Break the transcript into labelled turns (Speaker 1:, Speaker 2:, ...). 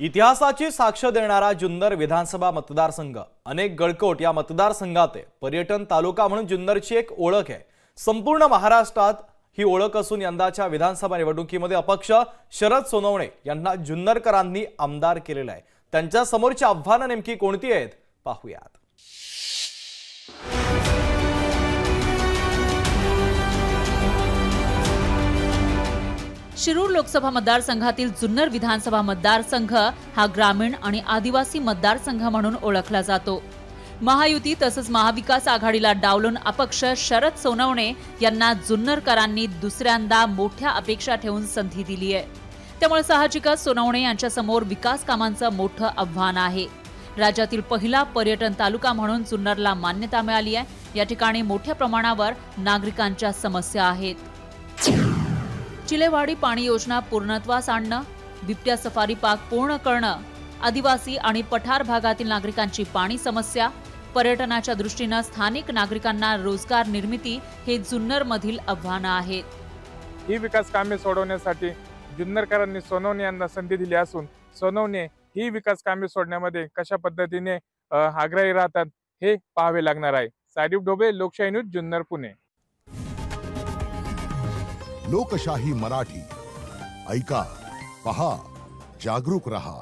Speaker 1: इतिहासाची साक्ष देणारा जुन्नर विधानसभा मतदारसंघ अनेक गळकोट या मतदारसंघात आहे। पर्यटन तालुका म्हणून जुन्नरची एक ओळख आहे। संपूर्ण महाराष्ट्रात ही ओळख असून यंदाच्या विधानसभा निवडणुकीमध्ये अपक्ष शरद सोनवणे यांना जुन्नरकरांनी आमदार केलेले आहे। त्यांच्या समोरची आव्हाने नेमकी कोणती आहेत पाहूयात।
Speaker 2: शिरूर लोकसभा मतदारसंघातील जुन्नर विधानसभा मतदारसंघ हा ग्रामीण आणि आदिवासी मतदारसंघ म्हणून ओळखला जातो। महायुती तसंच महाविकास आघाडीला डावलून अपक्ष शरद सोनवणे यांना जुन्नरकरांनी दुसऱ्यांदा मोठ्या अपेक्षा ठेवून संधी दिली आहे। त्यामुळे साहजिकच सोनवणे यांच्या समोर विकास कामांचं मोठं आव्हान आहे। राज्यातील पहिला पर्यटन तालुका म्हणून जुन्नरला मान्यता मिळाली आहे। या ठिकाणी मोठ्या प्रमाणावर नागरिकांच्या समस्या आहेत। चिलेवाडी पाणी योजना पूर्णत्वास आणणं, बिबट्या सफारी पार्क पूर्ण करणं, आदिवासी आणि पठार भागातील नागरिकांची पाणी समस्या, पर्यटनाच्या दृष्टीने स्थानिक नागरिकांना रोजगार निर्मिती हे जुन्नरमधील आव्हानं आहेत।
Speaker 3: ही विकास कामे सोडवण्यासाठी जुन्नरकरांनी सोनवणे यांना संधी दिली असून सोनवणे ही विकास कामे सोडण्यामध्ये कशा पद्धतीने आग्रही राहतात हे पाहावे लागणार आहे। सादीप ढोबे, लोकशाही न्यूज, जुन्नर, पुणे।
Speaker 4: लोकशाही मराठी ऐका, पहा, जागरूक रहा।